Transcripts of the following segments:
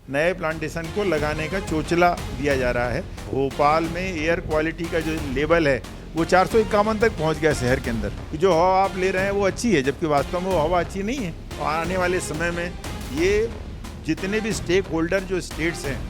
नए प्लांटेशन को लगाने का चोचला दिया जा रहा है। भोपाल में एयर क्वालिटी का जो लेवल है वो 451 तक पहुंच गया शहर के अंदर। जो हवा आप ले रहे हैं वो अच्छी है, जबकि वास्तव में वो हवा अच्छी नहीं है। और आने वाले समय में ये जितने भी स्टेक होल्डर जो स्टेट्स हैं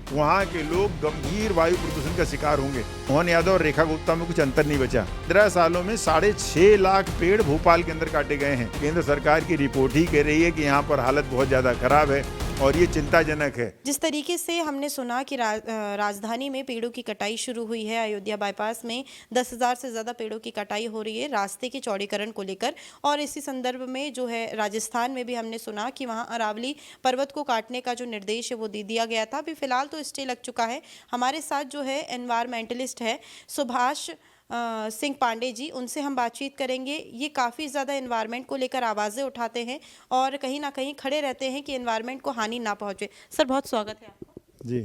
वहाँ के लोग गंभीर वायु प्रदूषण का शिकार होंगे। मोहन यादव और रेखा गुप्ता में कुछ अंतर नहीं बचा। 15 सालों में 6.5 लाख पेड़ भोपाल के अंदर काटे गए हैं। केंद्र सरकार की रिपोर्ट ही कह रही है कि यहाँ पर हालत बहुत ज़्यादा खराब है और ये चिंताजनक है। जिस तरीके से हमने सुना कि राजधानी में पेड़ों की कटाई शुरू हुई है, अयोध्या बाईपास में 10,000 से ज़्यादा पेड़ों की कटाई हो रही है रास्ते के चौड़ीकरण को लेकर। और इसी संदर्भ में जो है राजस्थान में भी हमने सुना कि वहाँ अरावली पर्वत को काटने का जो निर्देश है वो दे दिया गया था। अभी फिलहाल तो स्टे लग चुका है। हमारे साथ जो है एनवायरमेंटलिस्ट है सुभाष सिंह पांडे जी, उनसे हम बातचीत करेंगे। ये काफ़ी ज़्यादा एनवायरनमेंट को लेकर आवाज़ें उठाते हैं और कहीं ना कहीं खड़े रहते हैं कि एनवायरनमेंट को हानि ना पहुंचे। सर, बहुत स्वागत है आपका। जी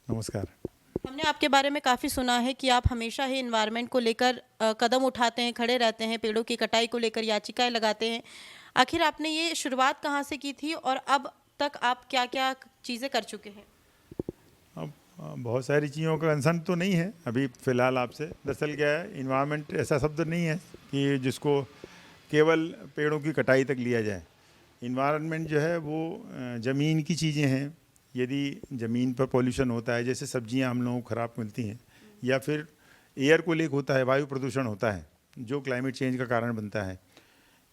नमस्कार। हमने आपके बारे में काफ़ी सुना है कि आप हमेशा ही एनवायरनमेंट को लेकर कदम उठाते हैं, खड़े रहते हैं, पेड़ों की कटाई को लेकर याचिकाएं लगाते हैं। आखिर आपने ये शुरुआत कहाँ से की थी और अब तक आप क्या क्या चीज़ें कर चुके हैं? अब बहुत सारी चीज़ों का कंसर्न तो नहीं है अभी फ़िलहाल आपसे। दरअसल क्या है, इन्वायरमेंट ऐसा शब्द नहीं है कि जिसको केवल पेड़ों की कटाई तक लिया जाए। इन्वायरमेंट जो है वो ज़मीन की चीज़ें हैं। यदि ज़मीन पर पॉल्यूशन होता है, जैसे सब्जियां हम लोगों को ख़राब मिलती हैं, या फिर एयर को लीक होता है, वायु प्रदूषण होता है जो क्लाइमेट चेंज का कारण बनता है,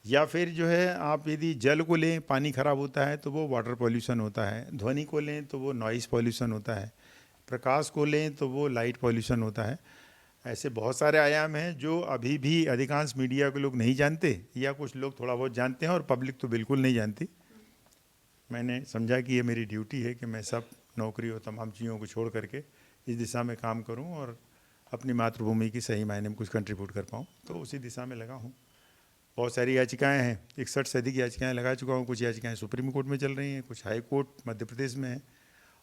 या फिर जो है आप यदि जल को लें, पानी ख़राब होता है तो वो वाटर पॉल्यूशन होता है। ध्वनि को लें तो वो नॉइज़ पॉल्यूशन होता है। प्रकाश को लें तो वो लाइट पॉल्यूशन होता है। ऐसे बहुत सारे आयाम हैं जो अभी भी अधिकांश मीडिया के लोग नहीं जानते, या कुछ लोग थोड़ा बहुत जानते हैं और पब्लिक तो बिल्कुल नहीं जानती। मैंने समझा कि ये मेरी ड्यूटी है कि मैं सब नौकरी और तमाम चीज़ों को छोड़ करके इस दिशा में काम करूं और अपनी मातृभूमि की सही मायने में कुछ कंट्रीब्यूट कर पाऊँ, तो उसी दिशा में लगा हूँ। बहुत सारी याचिकाएं हैं, 61 से अधिक याचिकाएं लगा चुका हूँ। कुछ याचिकाएं सुप्रीम कोर्ट में चल रही हैं, कुछ हाई कोर्ट मध्य प्रदेश में है,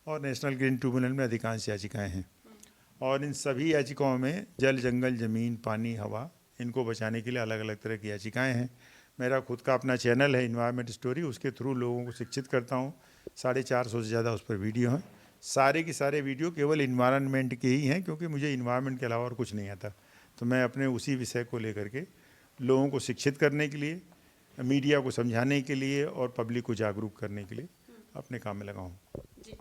और नेशनल ग्रीन ट्रिब्यूनल में अधिकांश याचिकाएं हैं। और इन सभी याचिकाओं में जल, जंगल, ज़मीन, पानी, हवा, इनको बचाने के लिए अलग अलग तरह की याचिकाएं हैं। मेरा खुद का अपना चैनल है इन्वायरमेंट स्टोरी, उसके थ्रू लोगों को शिक्षित करता हूँ। 450 से ज़्यादा उस पर वीडियो हैं। सारे के सारे वीडियो केवल इन्वायरमेंट के ही हैं, क्योंकि मुझे इन्वायरमेंट के अलावा और कुछ नहीं आता। तो मैं अपने उसी विषय को लेकर के लोगों को शिक्षित करने के लिए, मीडिया को समझाने के लिए और पब्लिक को जागरूक करने के लिए अपने काम में लगा हूँ।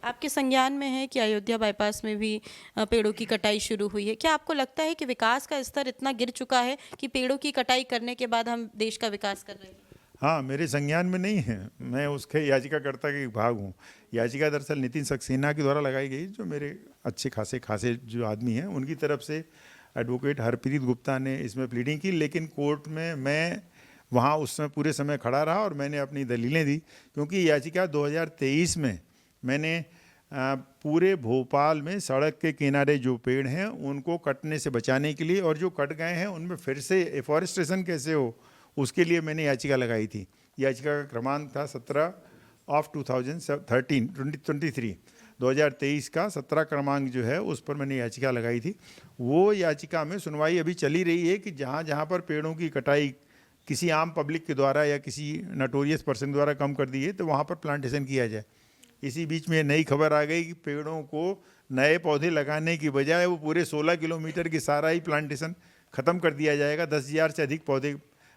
आपके संज्ञान में है कि अयोध्या बाईपास में भी पेड़ों की कटाई शुरू हुई है। क्या आपको लगता है कि विकास का स्तर इतना गिर चुका है कि पेड़ों की कटाई करने के बाद हम देश का विकास कर रहे हैं? हाँ, मेरे संज्ञान में नहीं है। मैं उसके याचिकाकर्ता के भाग हूँ। याचिका दरअसल नितिन सक्सेना के द्वारा लगाई गई, जो मेरे अच्छे खासे जो आदमी हैं उनकी तरफ से एडवोकेट हरप्रीत गुप्ता ने इसमें प्लीडिंग की। लेकिन कोर्ट में मैं वहाँ उस समय पूरे समय खड़ा रहा और मैंने अपनी दलीलें दी, क्योंकि याचिका 2023 में मैंने पूरे भोपाल में सड़क के किनारे जो पेड़ हैं उनको कटने से बचाने के लिए, और जो कट गए हैं उनमें फिर से एफॉरेस्टेशन कैसे हो उसके लिए मैंने याचिका लगाई थी। याचिका का क्रमांक था 2023 का 17 क्रमांक जो है उस पर मैंने याचिका लगाई थी। वो याचिका में सुनवाई अभी चली रही है कि जहाँ जहाँ पर पेड़ों की कटाई किसी आम पब्लिक के द्वारा या किसी नोटोरियस पर्सन द्वारा कम कर दी है तो वहाँ पर प्लांटेशन किया जाए। इसी बीच में नई खबर आ गई कि पेड़ों को नए पौधे लगाने की बजाय वो पूरे 16 किलोमीटर की सारा ही प्लांटेशन ख़त्म कर दिया जाएगा। 10,000 से अधिक पौधे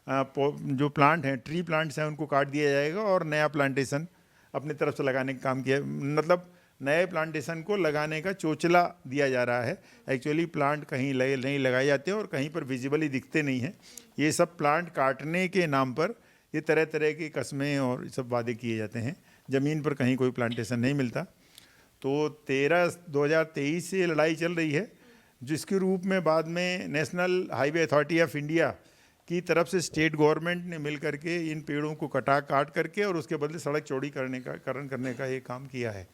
जो प्लांट हैं, ट्री प्लांट्स हैं, उनको काट दिया जाएगा और नया प्लांटेशन अपनी तरफ से लगाने का काम किया। मतलब नए प्लांटेशन को लगाने का चोचला दिया जा रहा है। एक्चुअली प्लांट कहीं नहीं लगाए जाते और कहीं पर विजिबली दिखते नहीं हैं। ये सब प्लांट काटने के नाम पर ये तरह तरह की कस्में और सब वादे किए जाते हैं। ज़मीन पर कहीं कोई प्लांटेशन नहीं मिलता। तो 2023 से लड़ाई चल रही है, जिसके रूप में बाद में national highway authority of India की तरफ से स्टेट गवर्नमेंट ने मिल करके इन पेड़ों को काट करके और उसके बदले सड़क चौड़ी करने का ये काम किया है।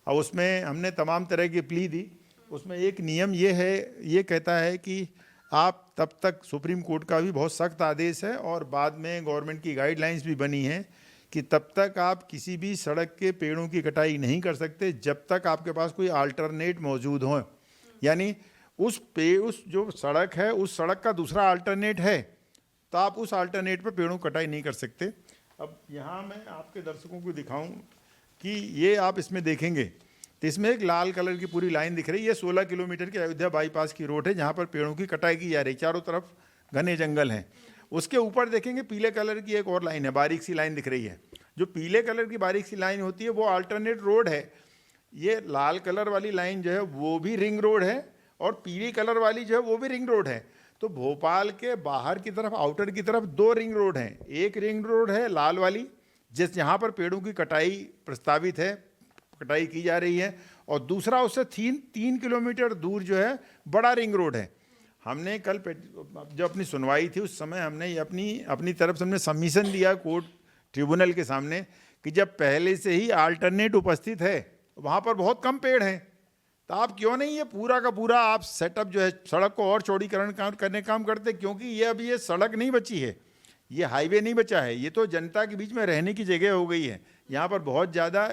और उसमें हमने तमाम तरह की प्ली दी। उसमें एक नियम ये कहता है कि आप तब तक, सुप्रीम कोर्ट का भी बहुत सख्त आदेश है और बाद में गवर्नमेंट की गाइडलाइंस भी बनी है कि तब तक आप किसी भी सड़क के पेड़ों की कटाई नहीं कर सकते जब तक आपके पास कोई अल्टरनेट मौजूद हो। यानी उस जो सड़क है उस सड़क का दूसरा अल्टरनेट है, तो आप उस अल्टरनेट पर पेड़ों की कटाई नहीं कर सकते। अब यहाँ मैं आपके दर्शकों को दिखाऊं कि ये आप इसमें देखेंगे तो इसमें एक लाल कलर की पूरी लाइन दिख रही है। ये 16 किलोमीटर की अयोध्या बाईपास की रोड है जहाँ पर पेड़ों की कटाई की जा रही है। चारों तरफ घने जंगल हैं। उसके ऊपर देखेंगे पीले कलर की एक और लाइन है, बारीक सी लाइन दिख रही है। जो पीले कलर की बारीक सी लाइन होती है वो अल्टरनेट रोड है। ये लाल कलर वाली लाइन जो है वो भी रिंग रोड है और पीली कलर वाली जो है वो भी रिंग रोड है। तो भोपाल के बाहर की तरफ, आउटर की तरफ 2 रिंग रोड हैं। एक रिंग रोड है लाल वाली जहाँ पर पेड़ों की कटाई प्रस्तावित है, कटाई की जा रही है, और दूसरा उससे 3 किलोमीटर दूर जो है बड़ा रिंग रोड है। हमने कल जब अपनी सुनवाई थी उस समय हमने अपनी तरफ से हमने सबमिशन दिया कोर्ट ट्रिब्यूनल के सामने कि जब पहले से ही अल्टरनेट उपस्थित है, वहाँ पर बहुत कम पेड़ हैं, तो आप क्यों नहीं ये पूरा का पूरा आप सेटअप जो है सड़क को और चौड़ीकरण करने काम करते। क्योंकि ये अभी ये सड़क नहीं बची है, ये हाईवे नहीं बचा है, ये तो जनता के बीच में रहने की जगह हो गई है। यहाँ पर बहुत ज़्यादा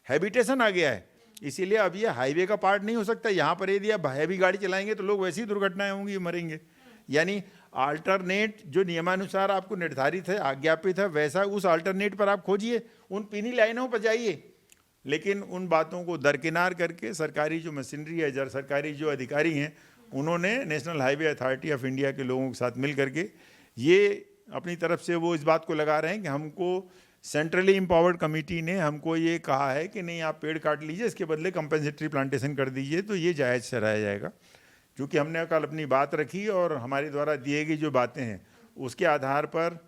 हैबिटेशन आ गया है, इसीलिए अब ये हाईवे का पार्ट नहीं हो सकता। यहाँ पर यदि आप हैवी गाड़ी चलाएंगे तो लोग वैसी ही दुर्घटनाएं होंगी, मरेंगे। यानी अल्टरनेट जो नियमानुसार आपको निर्धारित है, आज्ञापित है, वैसा उस अल्टरनेट पर आप खोजिए, उन पीली लाइनों पर जाइए। लेकिन उन बातों को दरकिनार करके सरकारी जो मशीनरी है, सरकारी जो अधिकारी हैं, उन्होंने national highway authority of India के लोगों के साथ मिल करके ये अपनी तरफ से वो इस बात को लगा रहे हैं कि हमको सेंट्रली एम्पावर्ड कमेटी ने हमको ये कहा है कि नहीं आप पेड़ काट लीजिए, इसके बदले कंपेंसेटरी प्लांटेशन कर दीजिए, तो ये जायज़ ठहराया जाएगा। क्योंकि हमने कल अपनी बात रखी और हमारे द्वारा दिए गई जो बातें हैं उसके आधार पर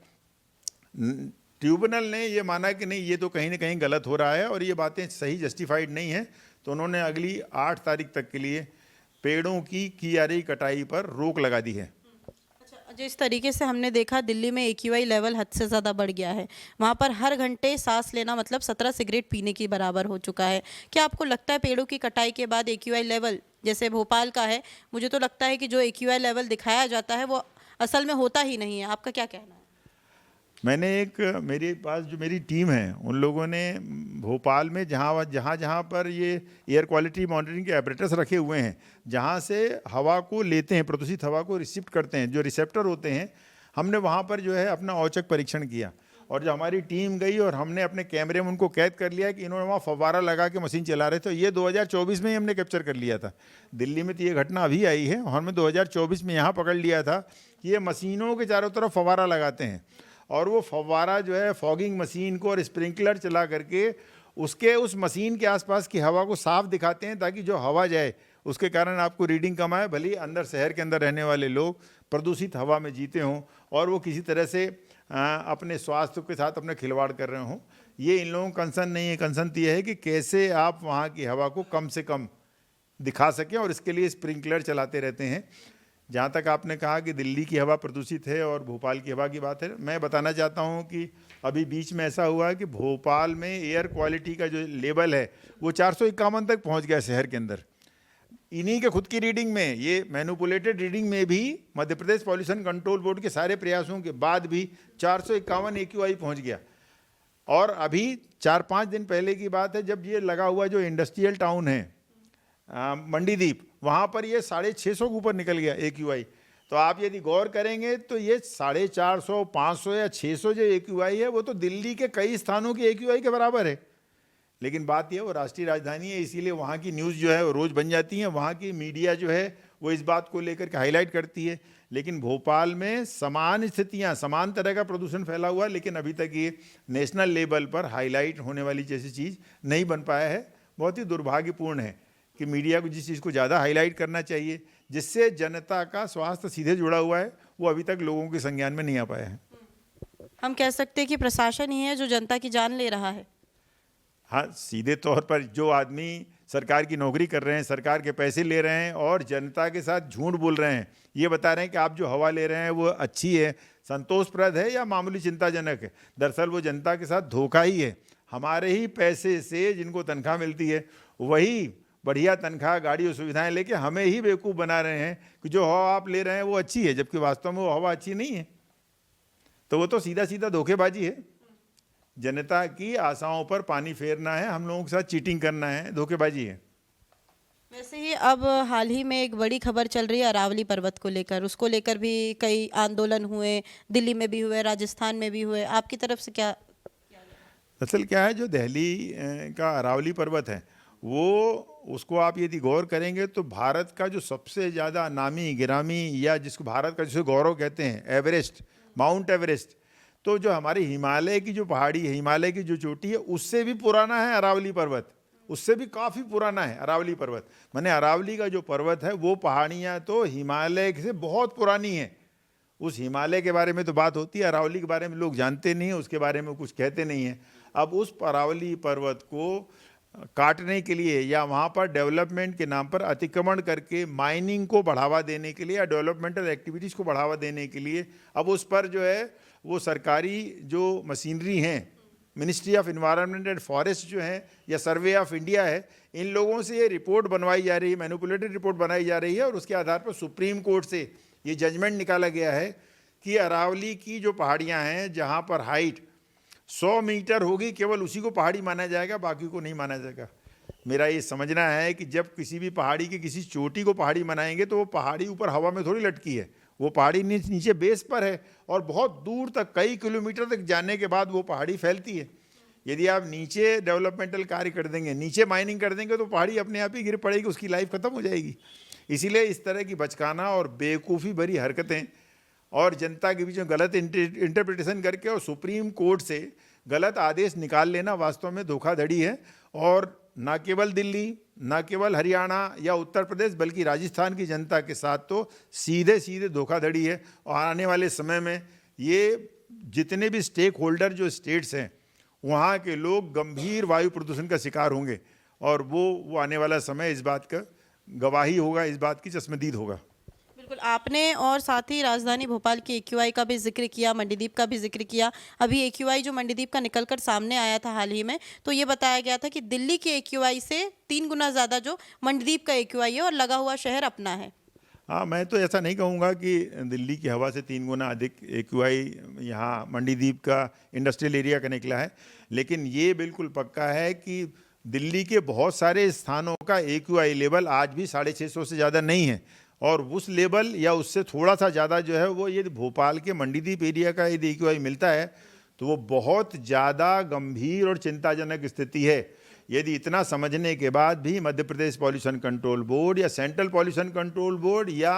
ट्रिब्यूनल ने ये माना कि नहीं ये तो कहीं ना कहीं गलत हो रहा है और ये बातें सही जस्टिफाइड नहीं है। तो उन्होंने अगली 8 तारीख तक के लिए पेड़ों की जा रही कटाई पर रोक लगा दी है। जिस तरीके से हमने देखा दिल्ली में AQI लेवल हद से ज़्यादा बढ़ गया है, वहाँ पर हर घंटे सांस लेना मतलब 17 सिगरेट पीने के बराबर हो चुका है। क्या आपको लगता है पेड़ों की कटाई के बाद AQI लेवल जैसे भोपाल का है, मुझे तो लगता है कि जो AQI लेवल दिखाया जाता है वो असल में होता ही नहीं है, आपका क्या कहना है? मैंने मेरे पास जो मेरी टीम है उन लोगों ने भोपाल में जहाँ पर ये एयर क्वालिटी मॉनिटरिंग के ऑपरेटर्स रखे हुए हैं, जहाँ से हवा को लेते हैं, प्रदूषित हवा को रिसिप्ट करते हैं, जो रिसेप्टर होते हैं, हमने वहाँ पर जो है अपना औचक परीक्षण किया। और जब हमारी टीम गई और हमने अपने कैमरे में उनको कैद कर लिया कि इन्होंने वहाँ फव्वारा लगा के मशीन चला रहे थे, ये 2024 में ही हमने कैप्चर कर लिया था। दिल्ली में तो ये घटना अभी आई है और हमने 2024 में यहाँ पकड़ लिया था कि ये मशीनों के चारों तरफ फव्वारा लगाते हैं और वो फव्वारा जो है फॉगिंग मशीन को और स्प्रिंकलर चला करके उस मशीन के आसपास की हवा को साफ दिखाते हैं ताकि जो हवा जाए उसके कारण आपको रीडिंग कम आए, भले अंदर शहर के अंदर रहने वाले लोग प्रदूषित हवा में जीते हों और वो किसी तरह से अपने स्वास्थ्य के साथ अपने खिलवाड़ कर रहे हों। ये इन लोगों का कंसर्न नहीं है। कंसर्न तो ये है कि कैसे आप वहाँ की हवा को कम से कम दिखा सकें और इसके लिए स्प्रिंकलर चलाते रहते हैं। जहाँ तक आपने कहा कि दिल्ली की हवा प्रदूषित है और भोपाल की हवा की बात है, मैं बताना चाहता हूँ कि अभी बीच में ऐसा हुआ कि भोपाल में एयर क्वालिटी का जो लेवल है वो 451 तक पहुँच गया शहर के अंदर। इन्हीं के खुद की रीडिंग में, ये मैनिपुलेटेड रीडिंग में भी Madhya Pradesh pollution control board के सारे प्रयासों के बाद भी 451 AQI पहुँच गया। और अभी 4-5 दिन पहले की बात है जब ये लगा हुआ जो इंडस्ट्रियल टाउन है मंडीदीप, वहाँ पर ये 650 के ऊपर निकल गया AQI। तो आप यदि गौर करेंगे तो ये 450, 500 या 600 जो AQI है वो तो दिल्ली के कई स्थानों के AQI के बराबर है। लेकिन बात यह वो राष्ट्रीय राजधानी है, इसीलिए वहाँ की न्यूज़ जो है वो रोज़ बन जाती हैं, वहाँ की मीडिया जो है वो इस बात को लेकर के हाईलाइट करती है। लेकिन भोपाल में समान स्थितियाँ, समान तरह का प्रदूषण फैला हुआ, लेकिन अभी तक ये नेशनल लेवल पर हाईलाइट होने वाली जैसी चीज़ नहीं बन पाया है। बहुत ही दुर्भाग्यपूर्ण है कि मीडिया को जिस चीज़ को ज़्यादा हाईलाइट करना चाहिए, जिससे जनता का स्वास्थ्य सीधे जुड़ा हुआ है, वो अभी तक लोगों के संज्ञान में नहीं आ पाया है। हम कह सकते हैं कि प्रशासन ही है जो जनता की जान ले रहा है। हाँ, सीधे तौर पर जो आदमी सरकार की नौकरी कर रहे हैं, सरकार के पैसे ले रहे हैं और जनता के साथ झूठ बोल रहे हैं, ये बता रहे हैं कि आप जो हवा ले रहे हैं वो अच्छी है, संतोषप्रद है या मामूली चिंताजनक है, दरअसल वो जनता के साथ धोखा ही है। हमारे ही पैसे से जिनको तनख्वाह मिलती है वही बढ़िया तनख्वाह, गाड़ी और सुविधाएं लेके हमें ही बेवकूफ़ बना रहे हैं कि जो हवा आप ले रहे हैं वो अच्छी है, जबकि वास्तव में वो हवा अच्छी नहीं है। तो वो तो सीधा सीधा धोखेबाजी है। जनता की आशाओं पर पानी फेरना है, हम लोगों के साथ चीटिंग करना है, धोखेबाजी है। वैसे ही अब हाल ही में एक बड़ी खबर चल रही है अरावली पर्वत को लेकर, उसको लेकर भी कई आंदोलन हुए, दिल्ली में भी हुए, राजस्थान में भी हुए, आपकी तरफ से क्या? दरअसल क्या है, जो दिल्ली का अरावली पर्वत है, वो उसको आप यदि गौर करेंगे तो भारत का जो सबसे ज़्यादा नामी गिरामी, या जिसको भारत का जिसे गौरव कहते हैं, एवरेस्ट, माउंट एवरेस्ट, तो जो हमारे हिमालय की जो पहाड़ी है, हिमालय की जो चोटी है, उससे भी पुराना है अरावली पर्वत, उससे भी काफ़ी पुराना है अरावली पर्वत। माने अरावली का जो पर्वत है वो पहाड़ियाँ तो हिमालय से बहुत पुरानी हैं। उस हिमालय के बारे में तो बात होती है, अरावली के बारे में लोग जानते नहीं हैं, उसके बारे में कुछ कहते नहीं हैं। अब उस अरावली पर्वत को काटने के लिए या वहाँ पर डेवलपमेंट के नाम पर अतिक्रमण करके माइनिंग को बढ़ावा देने के लिए या डेवलपमेंटल एक्टिविटीज़ को बढ़ावा देने के लिए अब उस पर जो है वो सरकारी जो मशीनरी हैं, ministry of environment and forest जो है या सर्वे ऑफ इंडिया है, इन लोगों से ये रिपोर्ट बनवाई जा रही है, मैनिपुलेटेड रिपोर्ट बनाई जा रही है, और उसके आधार पर सुप्रीम कोर्ट से ये जजमेंट निकाला गया है कि अरावली की जो पहाड़ियाँ हैं जहाँ पर हाइट 100 मीटर होगी, केवल उसी को पहाड़ी माना जाएगा, बाकी को नहीं माना जाएगा। मेरा ये समझना है कि जब किसी भी पहाड़ी की किसी चोटी को पहाड़ी बनाएंगे तो वो पहाड़ी ऊपर हवा में थोड़ी लटकी है, वो पहाड़ी नीचे बेस पर है, और बहुत दूर तक कई किलोमीटर तक जाने के बाद वो पहाड़ी फैलती है। यदि आप नीचे डेवलपमेंटल कार्य कर देंगे, नीचे माइनिंग कर देंगे, तो पहाड़ी अपने आप ही गिर पड़ेगी, उसकी लाइफ खत्म हो जाएगी। इसीलिए इस तरह की बचकाना और बेवकूफ़ी भरी हरकतें और जनता के बीच में गलत इंटरप्रिटेशन करके और सुप्रीम कोर्ट से गलत आदेश निकाल लेना वास्तव में धोखाधड़ी है। और न केवल दिल्ली, न केवल हरियाणा या उत्तर प्रदेश, बल्कि राजस्थान की जनता के साथ तो सीधे सीधे धोखाधड़ी है। और आने वाले समय में ये जितने भी स्टेक होल्डर जो स्टेट्स हैं, वहाँ के लोग गंभीर वायु प्रदूषण का शिकार होंगे, और वो आने वाला समय इस बात का गवाही होगा, इस बात की चश्मदीद होगा। बिल्कुल, आपने और साथ ही राजधानी भोपाल की AQI का भी जिक्र किया, मंडीदीप का भी जिक्र किया। अभी AQI जो मंडीदीप का निकलकर सामने आया था हाल ही में, तो ये बताया गया था कि दिल्ली के AQI से 3 गुना ज़्यादा जो मंडीदीप का AQI है, और लगा हुआ शहर अपना है। हाँ, मैं तो ऐसा नहीं कहूँगा कि दिल्ली की हवा से 3 गुना अधिक AQI यहाँ मंडीदीप का इंडस्ट्रियल एरिया का निकला है, लेकिन ये बिल्कुल पक्का है कि दिल्ली के बहुत सारे स्थानों का AQI लेवल आज भी 650 से ज़्यादा नहीं है, और उस लेवल या उससे थोड़ा सा ज़्यादा जो है वो यदि भोपाल के मंडीदीप एरिया का यदि AQI मिलता है तो वो बहुत ज़्यादा गंभीर और चिंताजनक स्थिति है। यदि इतना समझने के बाद भी Madhya Pradesh pollution control board या सेंट्रल पॉल्यूशन कंट्रोल बोर्ड या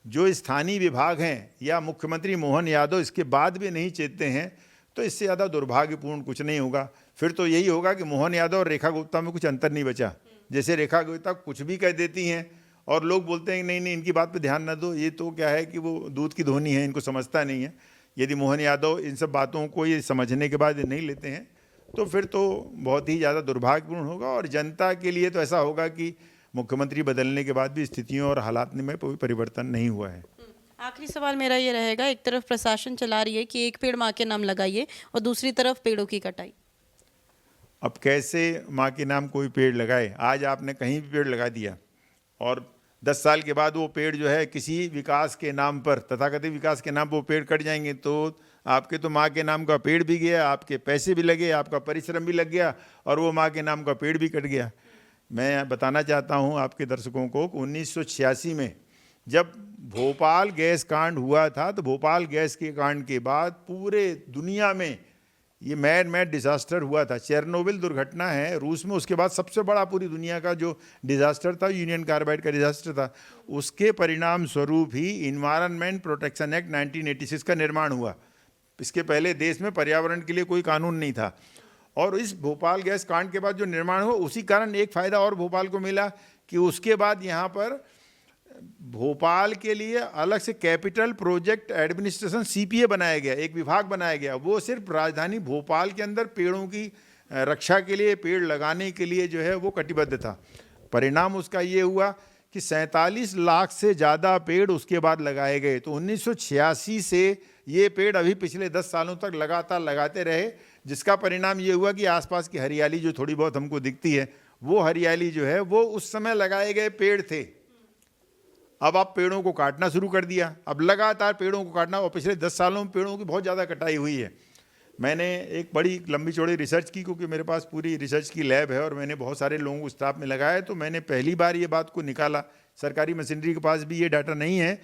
जो स्थानीय विभाग हैं या मुख्यमंत्री मोहन यादव इसके बाद भी नहीं चेतते हैं, तो इससे ज़्यादा दुर्भाग्यपूर्ण कुछ नहीं होगा। फिर तो यही होगा कि मोहन यादव और रेखा गुप्ता में कुछ अंतर नहीं बचा। जैसे रेखा गुप्ता कुछ भी कह देती हैं और लोग बोलते हैं नहीं नहीं इनकी बात पे ध्यान न दो, ये तो क्या है कि वो दूध की धोनी है, इनको समझता नहीं है। यदि मोहन यादव इन सब बातों को ये समझने के बाद नहीं लेते हैं तो फिर तो बहुत ही ज़्यादा दुर्भाग्यपूर्ण होगा, और जनता के लिए तो ऐसा होगा कि मुख्यमंत्री बदलने के बाद भी स्थितियों और हालात में कोई परिवर्तन नहीं हुआ है। आखिरी सवाल मेरा ये रहेगा, एक तरफ प्रशासन चला रही है कि एक पेड़ माँ के नाम लगाइए, और दूसरी तरफ पेड़ों की कटाई। अब कैसे माँ के नाम कोई पेड़ लगाए? आज आपने कहीं भी पेड़ लगा दिया और 10 साल के बाद वो पेड़ जो है किसी विकास के नाम पर, तथाकथित विकास के नाम पर वो पेड़ कट जाएंगे, तो आपके तो माँ के नाम का पेड़ भी गया, आपके पैसे भी लगे, आपका परिश्रम भी लग गया, और वो माँ के नाम का पेड़ भी कट गया। मैं बताना चाहता हूँ आपके दर्शकों को कि 1986 में जब भोपाल गैस कांड हुआ था, तो भोपाल गैस के कांड के बाद पूरे दुनिया में ये मैड डिज़ास्टर हुआ था। चेरनोबिल दुर्घटना है रूस में, उसके बाद सबसे बड़ा पूरी दुनिया का जो डिज़ास्टर था, यूनियन कार्बाइड का डिज़ास्टर था, उसके परिणाम स्वरूप ही इन्वायरमेंट प्रोटेक्शन एक्ट 1986 का निर्माण हुआ। इसके पहले देश में पर्यावरण के लिए कोई कानून नहीं था, और इस भोपाल गैस कांड के बाद जो निर्माण हुआ, उसी कारण एक फ़ायदा और भोपाल को मिला कि उसके बाद यहाँ पर भोपाल के लिए अलग से कैपिटल प्रोजेक्ट एडमिनिस्ट्रेशन CPA बनाया गया, एक विभाग बनाया गया। वो सिर्फ राजधानी भोपाल के अंदर पेड़ों की रक्षा के लिए, पेड़ लगाने के लिए जो है वो कटिबद्ध था। परिणाम उसका ये हुआ कि 47 लाख से ज़्यादा पेड़ उसके बाद लगाए गए। तो 1986 से ये पेड़ अभी पिछले 10 सालों तक लगातार लगाते रहे, जिसका परिणाम ये हुआ कि आसपास की हरियाली जो थोड़ी बहुत हमको दिखती है, वो हरियाली जो है वो उस समय लगाए गए पेड़ थे। अब आप पेड़ों को काटना शुरू कर दिया, अब लगातार पेड़ों को काटना, और पिछले 10 सालों में पेड़ों की बहुत ज़्यादा कटाई हुई है। मैंने एक बड़ी लंबी चौड़ी रिसर्च की, क्योंकि मेरे पास पूरी रिसर्च की लैब है और मैंने बहुत सारे लोगों को स्टाफ में लगाया, तो मैंने पहली बार ये बात को निकाला। सरकारी मशीनरी के पास भी ये डाटा नहीं है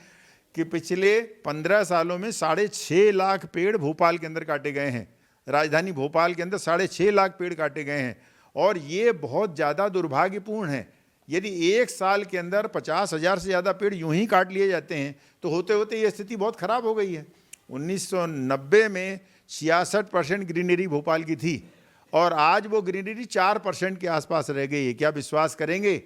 कि पिछले 15 सालों में 6.5 लाख पेड़ भोपाल के अंदर काटे गए हैं। राजधानी भोपाल के अंदर 6.5 लाख पेड़ काटे गए हैं और ये बहुत ज़्यादा दुर्भाग्यपूर्ण है। यदि एक साल के अंदर 50,000 से ज़्यादा पेड़ यूं ही काट लिए जाते हैं तो होते होते ये स्थिति बहुत ख़राब हो गई है। 1990 में 66% ग्रीनरी भोपाल की थी और आज वो ग्रीनरी 4% के आसपास रह गई है। क्या विश्वास करेंगे?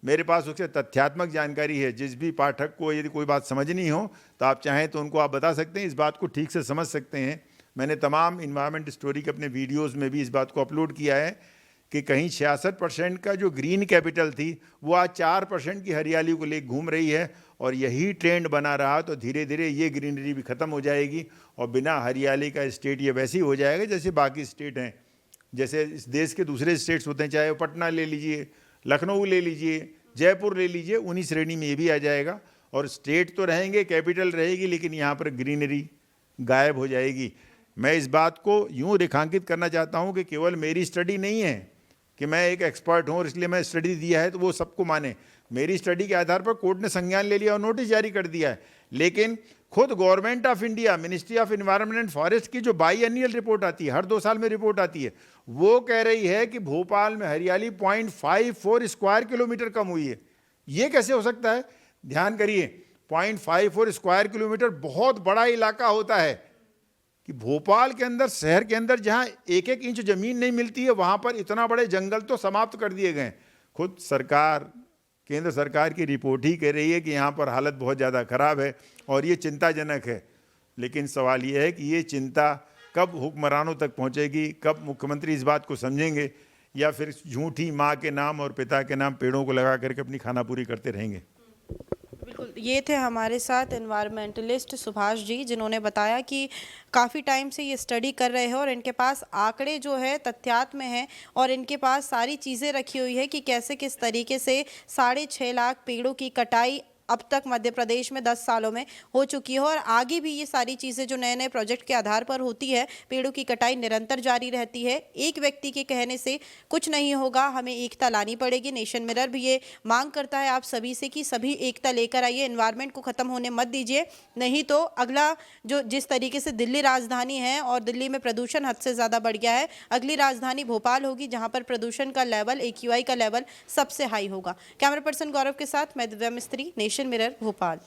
मेरे पास उससे तथ्यात्मक जानकारी है। जिस भी पाठक को यदि कोई बात समझनी हो तो आप चाहें तो उनको आप बता सकते हैं, इस बात को ठीक से समझ सकते हैं। मैंने तमाम इन्वायरमेंट स्टोरी के अपने वीडियोस में भी इस बात को अपलोड किया है कि कहीं 66% का जो ग्रीन कैपिटल थी वो आज 4% की हरियाली को लेकर घूम रही है और यही ट्रेंड बना रहा तो धीरे धीरे ये ग्रीनरी भी ख़त्म हो जाएगी और बिना हरियाली का स्टेट ये वैसे ही हो जाएगा जैसे बाकी स्टेट हैं, जैसे इस देश के दूसरे स्टेट्स होते हैं, चाहे वो पटना ले लीजिए, लखनऊ ले लीजिए, जयपुर ले लीजिए, उन्हीं श्रेणी में ये भी आ जाएगा। और स्टेट तो रहेंगे, कैपिटल रहेगी, लेकिन यहाँ पर ग्रीनरी गायब हो जाएगी। मैं इस बात को यूँ रेखांकित करना चाहता हूँ कि केवल मेरी स्टडी नहीं है कि मैं एक एक्सपर्ट हूँ और इसलिए मैं स्टडी दिया है तो वो सबको माने। मेरी स्टडी के आधार पर कोर्ट ने संज्ञान ले लिया और नोटिस जारी कर दिया है, लेकिन खुद government of India, ministry of environment and forest की जो बाई एनुअल रिपोर्ट आती है, हर 2 साल में रिपोर्ट आती है, वो कह रही है कि भोपाल में हरियाली 0.54 स्क्वायर किलोमीटर कम हुई है। ये कैसे हो सकता है? ध्यान करिए, 0.54 स्क्वायर किलोमीटर बहुत बड़ा इलाका होता है कि भोपाल के अंदर, शहर के अंदर जहाँ 1-1 इंच ज़मीन नहीं मिलती है, वहाँ पर इतना बड़े जंगल तो समाप्त कर दिए गए। खुद सरकार, केंद्र सरकार की रिपोर्ट ही कह रही है कि यहाँ पर हालत बहुत ज़्यादा ख़राब है और ये चिंताजनक है। लेकिन सवाल ये है कि ये चिंता कब हुक्मरानों तक पहुँचेगी, कब मुख्यमंत्री इस बात को समझेंगे, या फिर झूठी माँ के नाम और पिता के नाम पेड़ों को लगा करके अपनी खानापूरी करते रहेंगे। बिल्कुल, ये थे हमारे साथ एनवायरमेंटलिस्ट सुभाष जी, जिन्होंने बताया कि काफ़ी टाइम से ये स्टडी कर रहे हैं और इनके पास आंकड़े जो है तथ्यात्मक हैं और इनके पास सारी चीज़ें रखी हुई है कि कैसे किस तरीके से 6.5 लाख पेड़ों की कटाई अब तक मध्य प्रदेश में 10 सालों में हो चुकी है और आगे भी ये सारी चीज़ें जो नए नए प्रोजेक्ट के आधार पर होती है, पेड़ों की कटाई निरंतर जारी रहती है। एक व्यक्ति के कहने से कुछ नहीं होगा, हमें एकता लानी पड़ेगी। नेशन मिरर भी ये मांग करता है आप सभी से कि सभी एकता लेकर आइए, एनवायरनमेंट को ख़त्म होने मत दीजिए, नहीं तो अगला जो जिस तरीके से दिल्ली राजधानी है और दिल्ली में प्रदूषण हद से ज़्यादा बढ़ गया है, अगली राजधानी भोपाल होगी जहाँ पर प्रदूषण का लेवल, AQI का लेवल सबसे हाई होगा। कैमरा पर्सन गौरव के साथ मैं दिव्या मिस्त्री, नेशन मिरर, भोपाल।